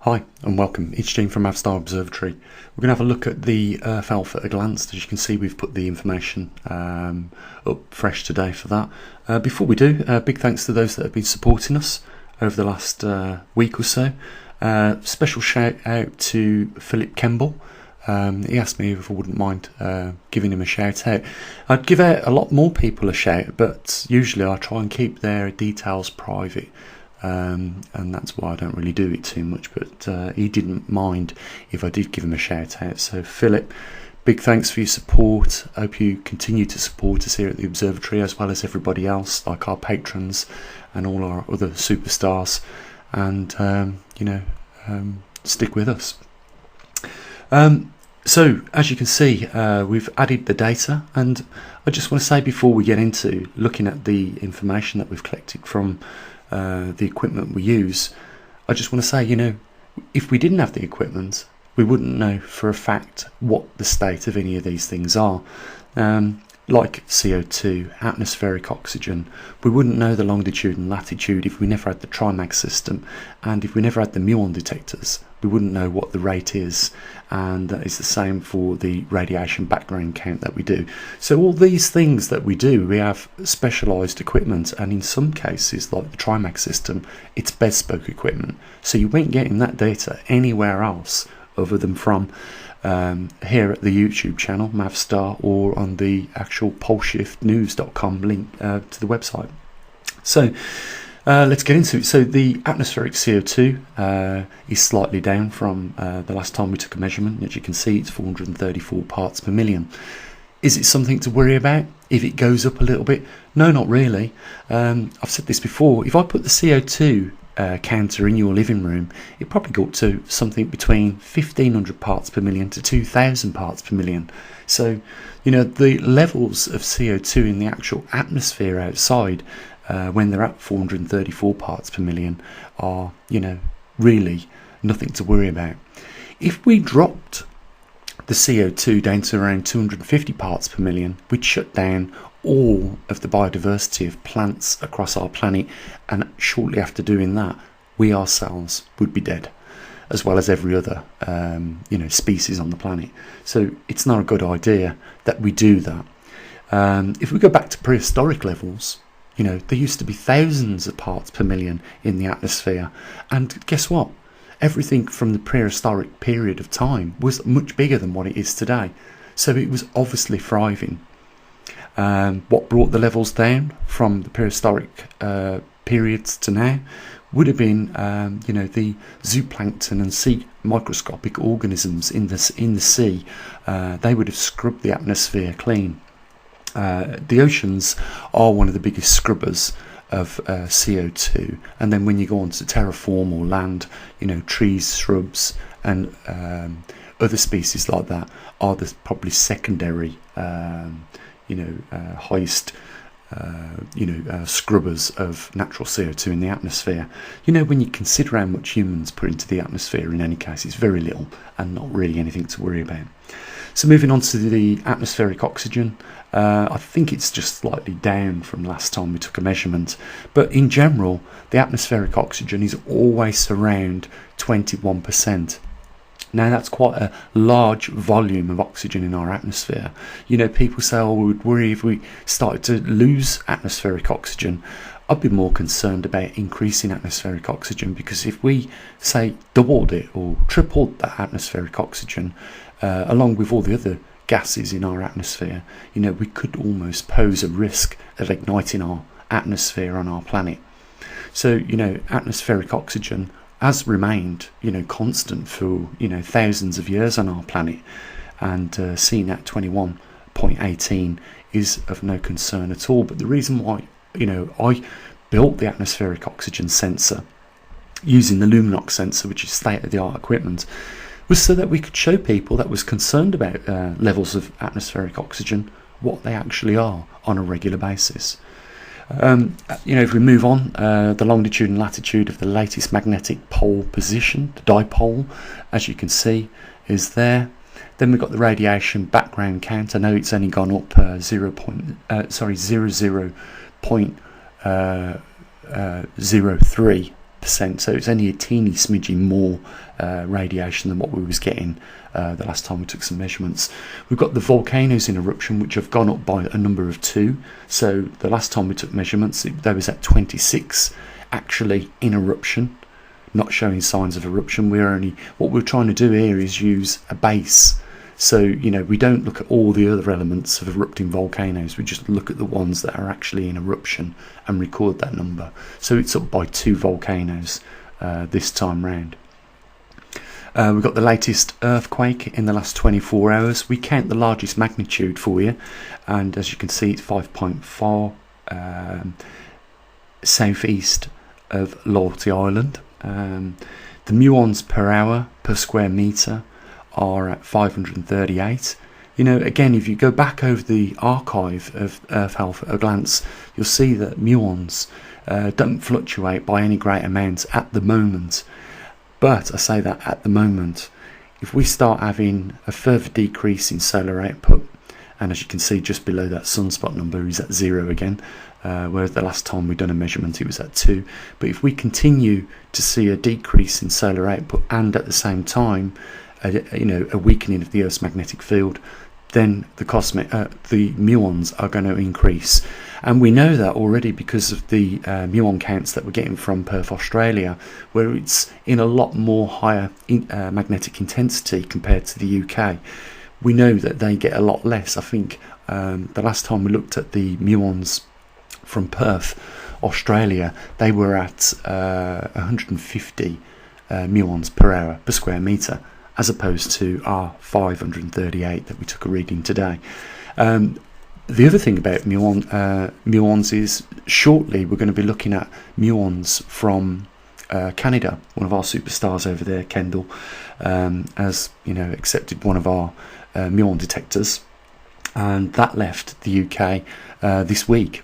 Hi and welcome, it's Gene from maverickstar Observatory. We're going to have a look at the Earth Alpha at a glance. As you can see, we've put the information up fresh today for that. Before we do, big thanks to those that have been supporting us over the last week or so. Special shout out to Philip Kemble. He asked me if I wouldn't mind giving him a shout out. I'd give out a lot more people a shout, but usually I try and keep their details private. And that's why I don't really do it too much, but he didn't mind if I did give him a shout out. So Philip, big thanks for your support. I hope you continue to support us here at the Observatory, as well as everybody else, like our patrons and all our other superstars, and stick with us. So as you can see, we've added the data, and I just want to say before we get into looking at the information that we've collected from the equipment we use, I just want to say, if we didn't have the equipment, we wouldn't know for a fact what the state of any of these things are. Like CO2, atmospheric oxygen, we wouldn't know the longitude and latitude if we never had the Trimag system, and if we never had the muon detectors, we wouldn't know what the rate is, and that is the same for the radiation background count that we do. So all these things that we do, we have specialised equipment, and in some cases, like the Trimag system, it's bespoke equipment, so you won't get that data anywhere else other than from here at the YouTube channel maverickstar, or on the actual poleshiftnews.com link to the website. So let's get into it. So the atmospheric CO2 is slightly down from the last time we took a measurement. As you can see, it's 434 parts per million. Is it something to worry about if it goes up a little bit? No, not really. I've said this before. If I put the CO2 counter in your living room, it probably go up to something between 1,500 parts per million to 2,000 parts per million. So, the levels of CO2 in the actual atmosphere outside, when they're at 434 parts per million, are, really nothing to worry about. If we dropped the CO2 down to around 250 parts per million, we'd shut down all of the biodiversity of plants across our planet, and shortly after doing that, we ourselves would be dead, as well as every other species on the planet. So it's not a good idea that we do that. If we go back to prehistoric levels, there used to be thousands of parts per million in the atmosphere, and guess what? Everything from the prehistoric period of time was much bigger than what it is today, so it was obviously thriving. What brought the levels down from the prehistoric periods to now would have been, the zooplankton and sea microscopic organisms in the sea. They would have scrubbed the atmosphere clean. The oceans are one of the biggest scrubbers of CO2, and then when you go on to terraform or land, trees, shrubs, and other species like that are the probably secondary highest scrubbers of natural CO2 in the atmosphere. When you consider how much humans put into the atmosphere, in any case, it's very little and not really anything to worry about. So moving on to the atmospheric oxygen, I think it's just slightly down from last time we took a measurement, but in general the atmospheric oxygen is always around 21%. Now that's quite a large volume of oxygen in our atmosphere. People say, we would worry if we started to lose atmospheric oxygen. I'd be more concerned about increasing atmospheric oxygen, because if we, say, doubled it or tripled that atmospheric oxygen, along with all the other gases in our atmosphere, we could almost pose a risk of igniting our atmosphere on our planet. So, atmospheric oxygen has remained, constant for, thousands of years on our planet, and seeing at 21.18 is of no concern at all. But the reason why, I built the atmospheric oxygen sensor using the Luminox sensor, which is state-of-the-art equipment, was so that we could show people that was concerned about levels of atmospheric oxygen what they actually are on a regular basis. If we move on, the longitude and latitude of the latest magnetic pole position, the dipole, as you can see, is there. Then we've got the radiation background count. I know it's only gone up 00.03%, 1%, so it's only a teeny smidgy more radiation than what we was getting the last time we took some measurements. We've got the volcanoes in eruption, which have gone up by a number of 2. So the last time we took measurements, there was at 26 actually in eruption, not showing signs of eruption. What we're trying to do here is use a base. So, we don't look at all the other elements of erupting volcanoes. We just look at the ones that are actually in eruption and record that number. So it's up by 2 volcanoes this time round. We've got the latest earthquake in the last 24 hours. We count the largest magnitude for you, and as you can see, it's 5.4 southeast of Loyalty Island. The muons per hour per square metre are at 538. Again, if you go back over the archive of Earth Alpha at a glance, you'll see that muons don't fluctuate by any great amount at the moment. But I say that at the moment. If we start having a further decrease in solar output, and as you can see just below that sunspot number is at 0 again, whereas the last time we done a measurement it was at 2. But if we continue to see a decrease in solar output and at the same time a weakening of the Earth's magnetic field, then the muons are going to increase. And we know that already because of the muon counts that we're getting from Perth, Australia, where it's in a lot more higher magnetic intensity compared to the UK. We know that they get a lot less. I think the last time we looked at the muons from Perth, Australia, they were at 150 muons per hour per square metre, as opposed to our 538 that we took a reading today. The other thing about muons is shortly we're going to be looking at muons from Canada. One of our superstars over there, Kendall, has accepted one of our muon detectors, and that left the UK this week.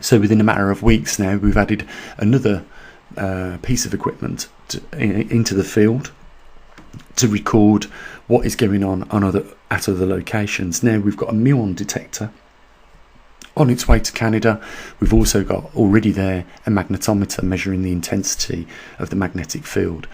So within a matter of weeks now, we've added another piece of equipment into the field to record what is going on at other locations. Now we've got a muon detector on its way to Canada. We've also got already there a magnetometer measuring the intensity of the magnetic field.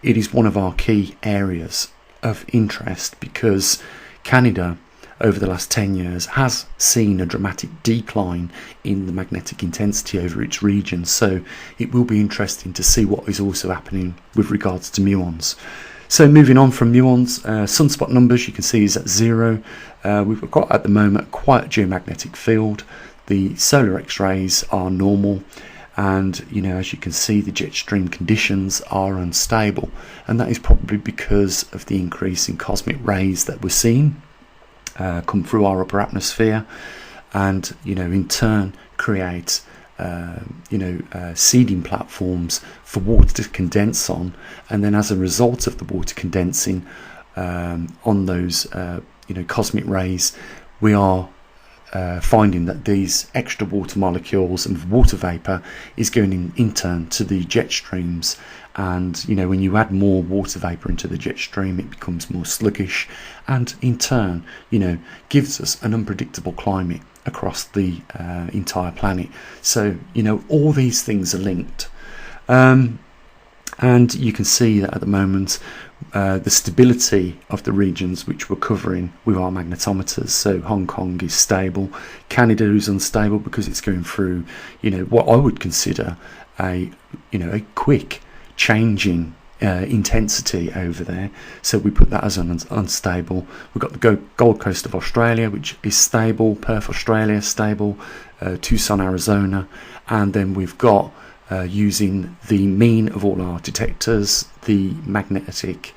It is one of our key areas of interest because Canada over the last 10 years has seen a dramatic decline in the magnetic intensity over its region, so it will be interesting to see what is also happening with regards to muons. So moving on from muons, sunspot numbers you can see is at 0. We've got at the moment quite a geomagnetic field. The solar X-rays are normal, and as you can see, the jet stream conditions are unstable, and that is probably because of the increase in cosmic rays that we're seeing come through our upper atmosphere, and in turn create seeding platforms for water to condense on, and then as a result of the water condensing on those cosmic rays, we are finding that these extra water molecules and water vapor is going in turn to the jet streams, and when you add more water vapor into the jet stream, it becomes more sluggish, and in turn gives us an unpredictable climate across the entire planet. So all these things are linked, and you can see that at the moment the stability of the regions which we're covering with our magnetometers. So Hong Kong is stable, Canada is unstable because it's going through what I would consider a quick changing intensity over there, so we put that as unstable. We've got the Gold Coast of Australia, which is stable, Perth, Australia, stable, Tucson, Arizona, and then we've got using the mean of all our detectors, the magnetosphere,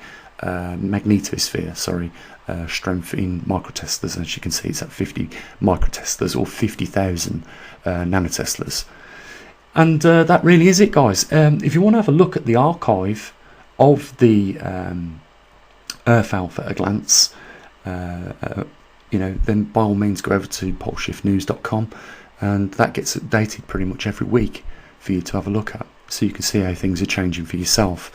strength in microteslas. As you can see, it's at 50 microteslas or 50,000 nanoteslas. And that really is it, guys. If you want to have a look at the archive of the Earth Alpha at a glance, then by all means go over to poleshiftnews.com, and that gets updated pretty much every week for you to have a look at, so you can see how things are changing for yourself.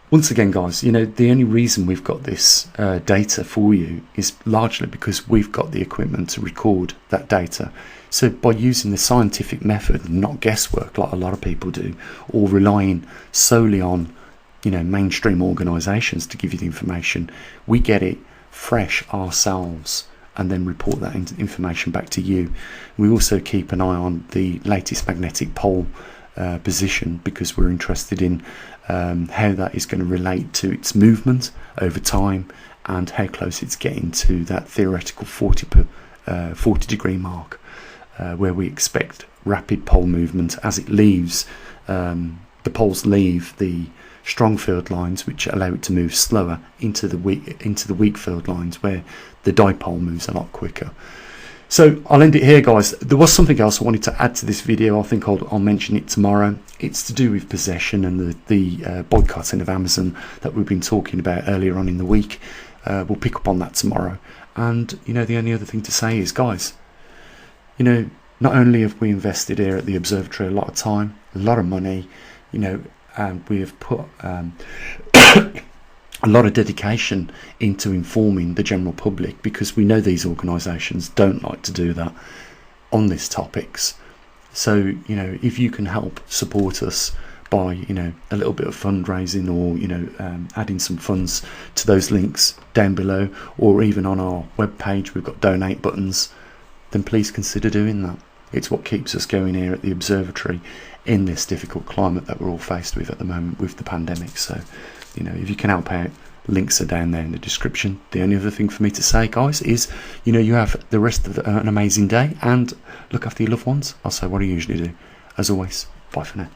once again, guys, you know, the only reason we've got this data for you is largely because we've got the equipment to record that data. So by using the scientific method, not guesswork like a lot of people do, or relying solely on, you know, mainstream organisations to give you the information, we get it fresh ourselves and then report that information back to you. We also keep an eye on the latest magnetic pole position, because we're interested in how that is going to relate to its movement over time and how close it's getting to that theoretical 40 degree mark, where we expect rapid pole movement as it leaves, the poles leave the strong field lines, which allow it to move slower into the weak field lines, where the dipole moves a lot quicker. So I'll end it here, guys. There was something else I wanted to add to this video. I think I'll mention it tomorrow. It's to do with possession and the boycotting of Amazon that we've been talking about earlier on in the week. We'll pick up on that tomorrow. And, you know, the only other thing to say is, guys, you know, not only have we invested here at the observatory a lot of time, a lot of money, you know, and we have put a lot of dedication into informing the general public, because we know these organisations don't like to do that on these topics. So, you know, if you can help support us by, you know, a little bit of fundraising, or, you know, adding some funds to those links down below, or even on our webpage we've got donate buttons, then please consider doing that. It's what keeps us going here at the observatory in this difficult climate that we're all faced with at the moment with the pandemic. So, you know, if you can help out, links are down there in the description. The only other thing for me to say, guys, is, you know, you have the rest of an amazing day, and look after your loved ones. I'll say what I usually do. As always, bye for now.